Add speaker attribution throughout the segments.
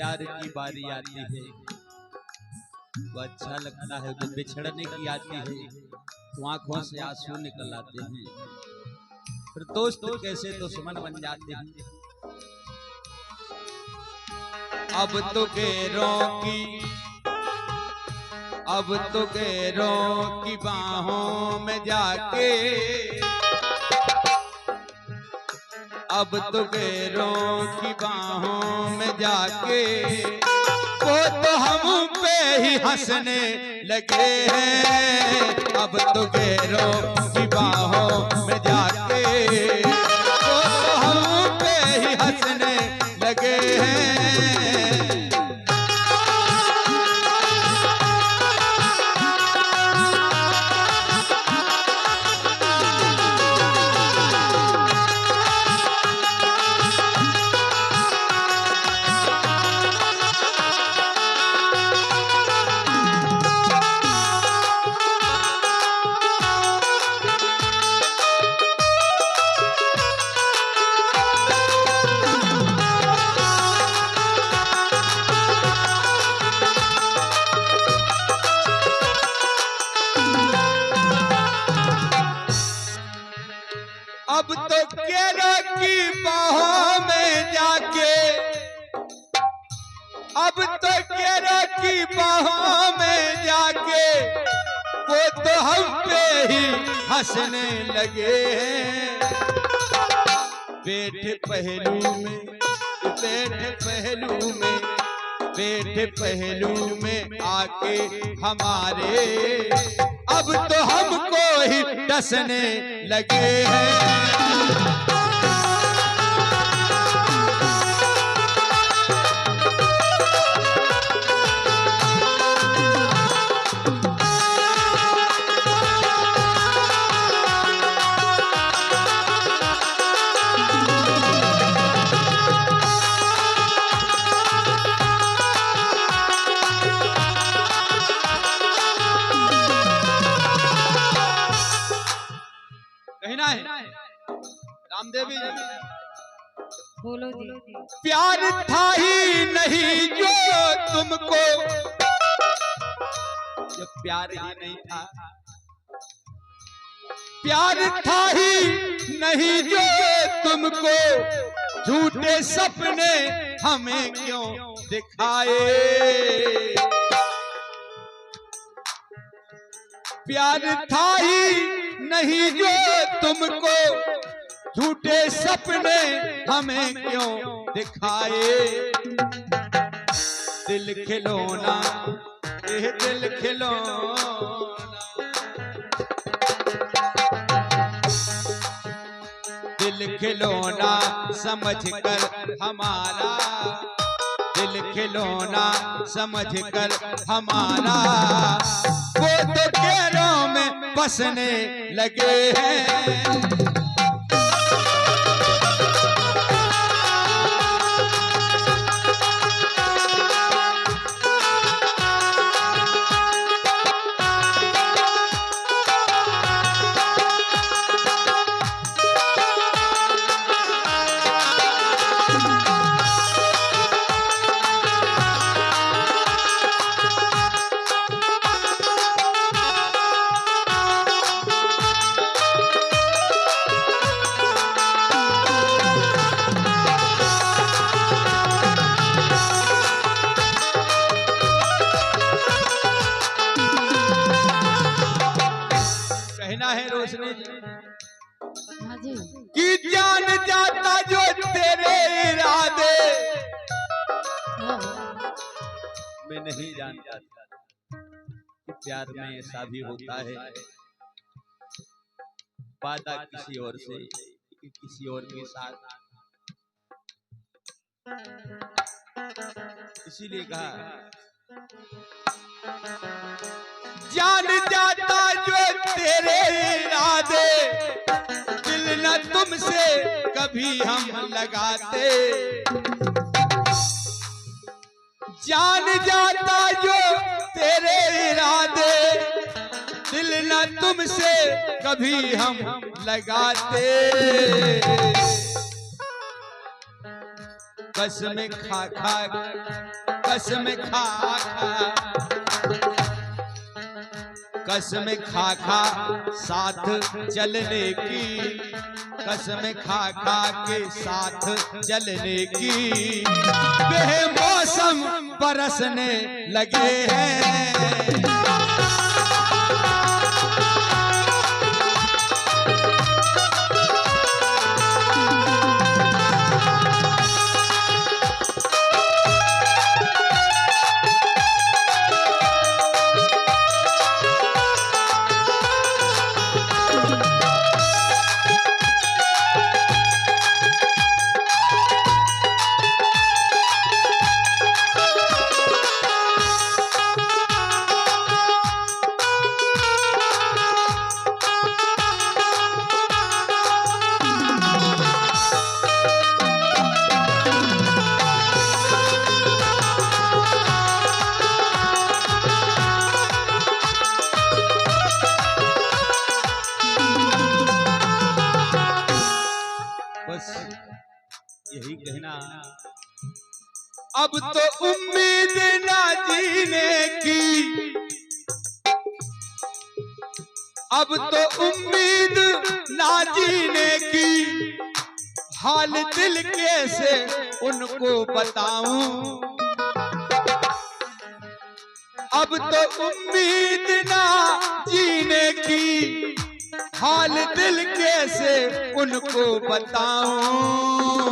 Speaker 1: प्यार की बारी आती है तो अच्छा लगता है, जब बिछड़ने की आती है तो आंखों से आंसू निकल आते हैं, फिर दोस्त कैसे दुश्मन बन जाते हैं। अब तो गैरों की बाहों में जाके, अब तो गैरों की बाहों में जाके वो तो हम पे ही हंसने लगे हैं। अब तो गैरों की बाहों में जाके वो तो हम पे ही हंसने लगे हैं। अब तो गैरों की बाहों में जाके, अब तो गैरों की बाहों में जाके वो तो हम पे ही हंसने लगे हैं। बैठे पहलू में, बैठे पहलू में, बैठे पहलू में आके हमारे अब तो हमको ही डसने लगे हैं। कहना है रामदेवी जी,
Speaker 2: बोलो जी।
Speaker 1: प्यार था ही नहीं जो तुमको, जब प्यार ही नहीं था, प्यार था ही नहीं जो तुमको, झूठे सपने हमें क्यों दिखाए। प्यार था ही नहीं जो तुमको, झूठे सपने हमें क्यों दिखाए। दिल खिलौना, ये दिल खिलौना, दिल खिलौना समझकर हमारा, दिल खिलौना समझकर हमारा वो तो गैरों में बसने लगे हैं। कहना है रोशनी
Speaker 2: जी
Speaker 1: कि जान जाता जो तेरे इरादे, मैं नहीं जानता था कि प्यार में ऐसा भी होता है, वादा किसी और से किसी और के साथ, इसीलिए कहा जान जाता जो तेरे इरादे, दिल न तुमसे कभी हम लगाते। जान जाता जो तेरे इरादे, दिल न तुमसे कभी हम लगाते। कसम खा खा कसम खा खा साथ चलने की, कसम खा खा के साथ चलने की, बेमौसम बरसने लगे हैं। यही कहना, अब तो उम्मीद ना जीने की, अब तो उम्मीद ना जीने की, हाल दिल कैसे उनको बताऊं। अब तो उम्मीद ना जीने की, हाल दिल कैसे उनको बताऊं।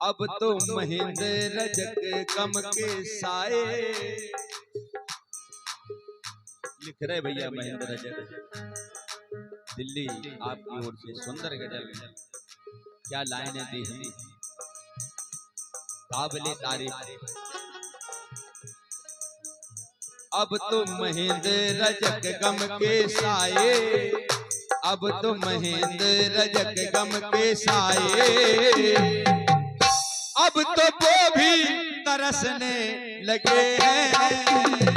Speaker 1: अब तो महेंद्र रजक गम के साए, लिख रहे भैया महेंद्र रजक दिल्ली आपकी ओर से सुंदर गजल, क्या लाइनें दी हैं, काबिले तारीफ। अब तो महेंद्र रजक गम के साए, अब तो महेंद्र रजक गम के साए, अब तो वो भी तरसने लगे हैं।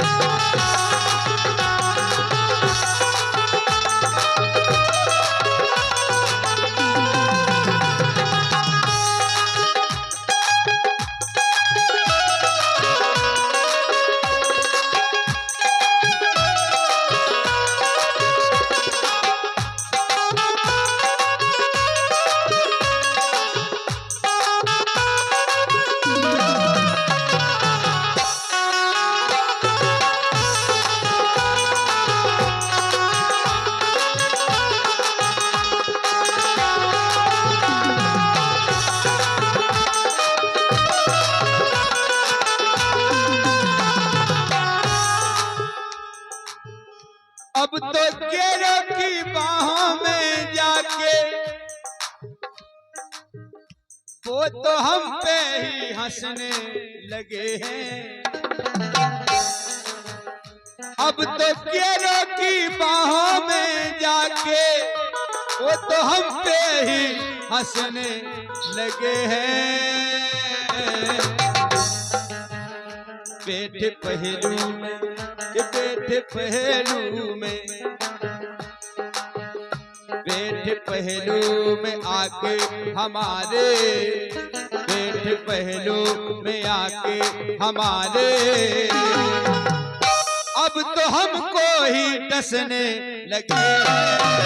Speaker 1: अब तो केरों की बाहों में जाके वो तो हम पे ही हंसने लगे हैं। अब तो केरों की बाहों में जाके वो तो हम पे ही हंसने लगे हैं। पेट पहलू में, पेट पहलू में, पेट पहलू में आके हमारे, पेट पहलू में आके हमारे, अब तो हमको ही डसने लगे हैं।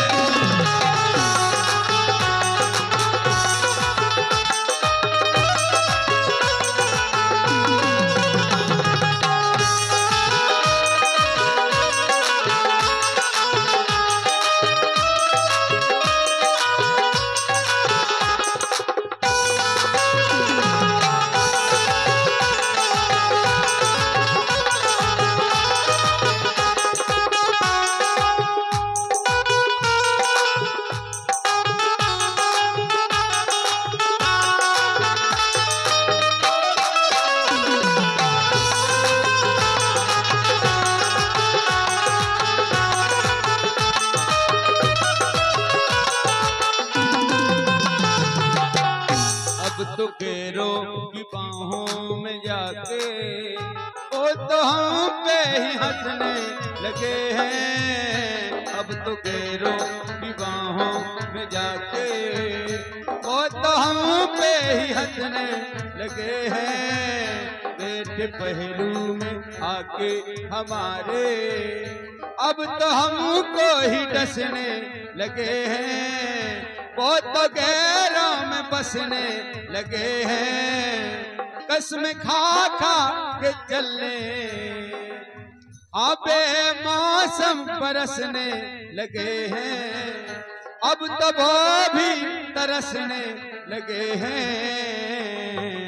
Speaker 1: तो केरों की बाहों में जाके वो तो हम पे ही हंसने लगे हैं। अब तो केरों की बाहों में जाके वो तो हम पे ही हंसने लगे हैं। बैठ पहलू में आके हमारे, अब तो हमको ही डसने लगे हैं। वो तो गैरों में बसने लगे हैं। कसम खा खा के चलने, अबे मौसम बरसने लगे हैं। अब तो वो भी तरसने लगे हैं।